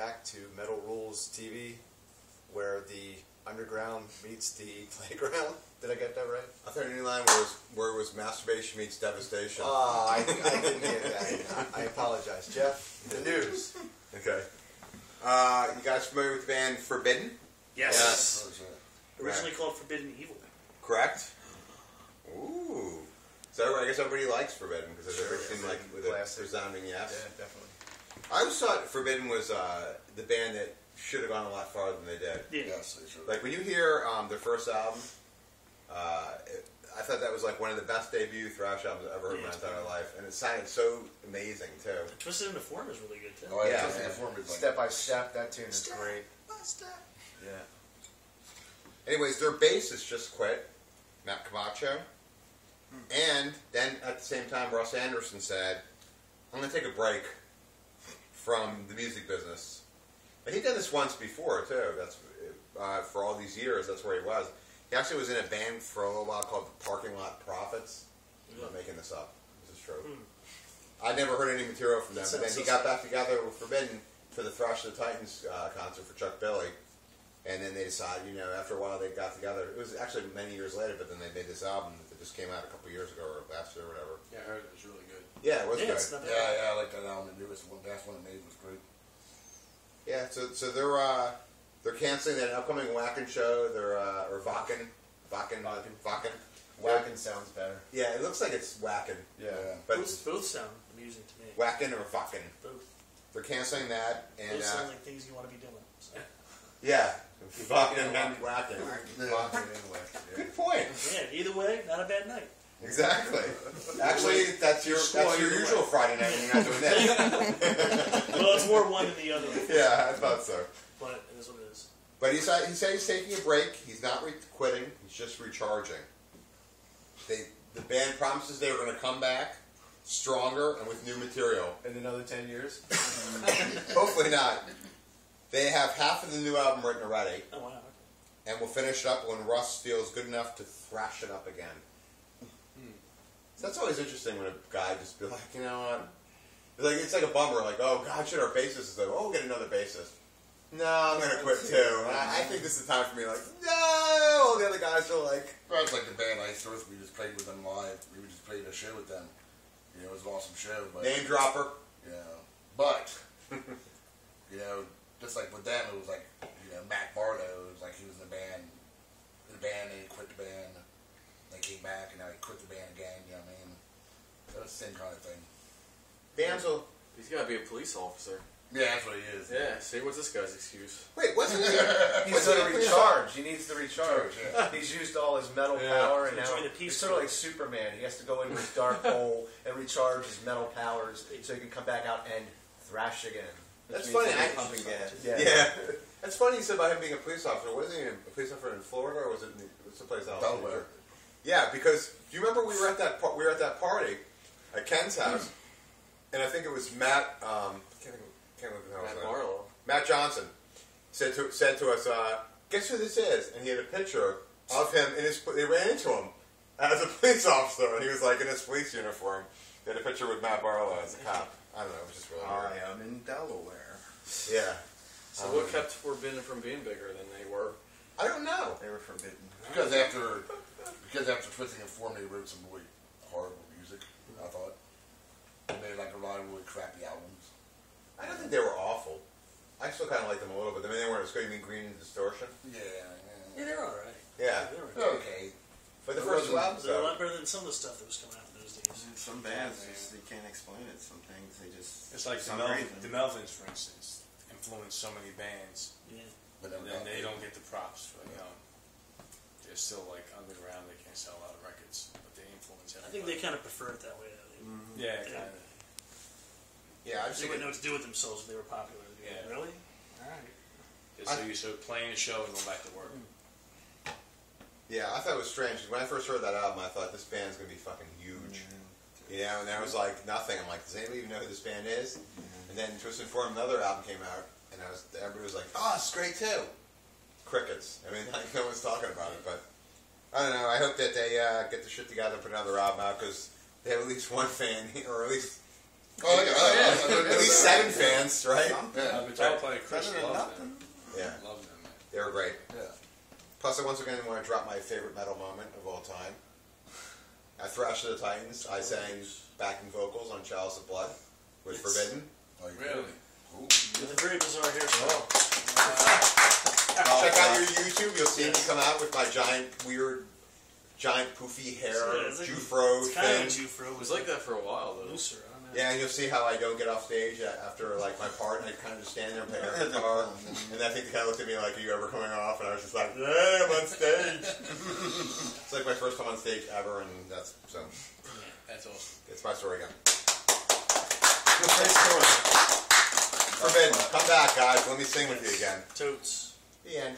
back to Metal Rules TV, where the underground meets the playground. Did I get that right? I thought your new line was where it was masturbation meets devastation. Oh, I didn't hear that. I apologize. Jeff, the news. Okay. You guys familiar with the band Forbidden? Yes. Originally called Forbidden Evil. Correct. Ooh. So I guess everybody likes Forbidden because it seemed like with a resounding yes. Yeah, definitely. I always thought Forbidden was the band that should have gone a lot farther than they did. Yeah. Yes, they should. Like when you hear their first album, I thought that was like one of the best debut thrash albums I've ever heard in my entire life, and it sounded so amazing too. Twisted in the Form is really good too. Oh, yeah. Yeah. Step by Step, that tune is great. Yeah. Anyways, their bassist just quit, Matt Camacho, and then at the same time, Russ Anderson said, "I'm going to take a break from the music business." And he'd done this once before too. That's for all these years. That's where he was. He actually was in a band for a little while called the Parking Lot Prophets. I'm not making this up. This is true. I never heard any material from them. But then he got back together with Forbidden for the Thrash of the Titans concert for Chuck Billy. And then they decided, after a while they got together. It was actually many years later, but then they made this album that just came out a couple years ago or last year or whatever. Yeah, I heard it was really good. Yeah, it was It's good. not bad. Yeah, I like that album. The newest one, that's one it made was great. Yeah, so they're canceling that upcoming Wacken show. They're or Wacken. Wacken sounds better. Yeah, it looks like it's Wacken. Yeah. But Both sound amusing to me. Wacken or Wacken. Both. They're canceling that, and Both sound like things you want to be doing. So. yeah, Wacken and Wacken. Wacken anyway. Yeah. Good point. Yeah, either way, not a bad night. Exactly. Actually, that's your usual Friday night when you're not doing this. Well, it's more one than the other. Yeah, I thought so. But it is what it is. But he said he's taking a break. He's not quitting. He's just recharging. The band promises they were going to come back stronger and with new material. In another 10 years? Hopefully not. They have half of the new album written already. Oh, wow. Okay. And we'll finish it up when Russ feels good enough to thrash it up again. So that's always interesting when a guy just be like, you know what? It's like a bummer. Like, oh, God, should our bassist is like, oh, we'll get another bassist. No, I'm going to quit too. And I think this is the time for me like, no! All the other guys are like... Well, it's like the band I started with. We just played with them live. We just played a show with them. It was an awesome show. But, Name dropper. But, just like with them, it was like, Matt Barlow, it was like he was in the band, and he quit the band. They came back, and now he quit the band again, you know what I mean? So it's the same kind of thing. Bands will... He's got to be a police officer. Yeah, that's what he is. Yeah, see, what's this guy's excuse? Wait, wasn't he... He's going to recharge. He needs to recharge. Yeah. He's used all his metal power, and now Join the Peace he's sort of like Superman. He has to go into his dark hole and recharge his metal powers so he can come back out and thrash again. That's funny. Pumping gas. Yeah. That's funny you said about him being a police officer. Wasn't he a police officer in Florida, or was it someplace else? Delaware. Yeah, because do you remember we were at that party at Ken's house, and I think it was Matt. Can't remember how Matt his name. Barlow. Matt Johnson said to us, "Guess who this is?" And he had a picture of him in his. They ran into him as a police officer, and he was like in his police uniform. They had a picture with Matt Barlow as a cop. I don't know. It was just really weird. I am in Delaware. Yeah. So what kept Forbidden from being bigger than they were? I don't know. They were forbidden. Because after Twisting and Form, they wrote some really horrible music, I thought. And they like a lot of really crappy albums. I don't think they were awful. I still kind of like them a little bit. I mean, they weren't as good. You mean Green and Distortion? Yeah, they're alright. Yeah. They're Okay. But the first two albums, They're a though. lot better than some of the stuff that was coming out in those days. Some bands, they can't explain it. Some things, they just... It's like the Melvins, for instance, influenced so many bands, Yeah. But and then they don't get the props for, they're still like underground, they can't sell a lot of records, but they influence I everybody. think they kind of prefer it that way. Yeah, kind of. Yeah, I just They think wouldn't know what to do with themselves if they were popular. Yeah. Really? Alright. Just so you're so playing a show and going back to work. Yeah, I thought it was strange. When I first heard that album, I thought this band's going to be fucking huge. And I was like, nothing. I'm like, does anybody even know who this band is? And then Twisted Form, another album came out, and everybody was like, oh, it's great too. Crickets. I mean, like, no one's talking about it, but I don't know. I hope that they get the shit together and put another album out, because they have at least one fan, or at least Oh, yeah. At least 7 fans, right? Yeah. But y'all playing Chris Better than loved them. Yeah, Loved them, man. they were great. Yeah. Plus, I once again want to drop my favorite metal moment of all time. At Thrash of the Titans, I sang backing vocals on Chalice of Blood with Forbidden. Oh, you Really? Ooh. With a very bizarre hairstyle. Check out your YouTube. You'll see me come out with my giant poofy hair, Yeah, it's like- Jufro It's kind of a thing. Jufro. It was like that for a while, though. Looser. I don't know. Yeah, and you'll see how I don't get off stage after like my part, and I kind of just stand there and play air guitar. And I think they kind of looked at me like, "Are you ever coming off?" And I was just like, "Yeah, I'm on stage." It's like my first time on stage ever, and that's That's awesome. it's my story again. Great story. Forbidden, come back, guys. Let me sing with you again. Totes. The end.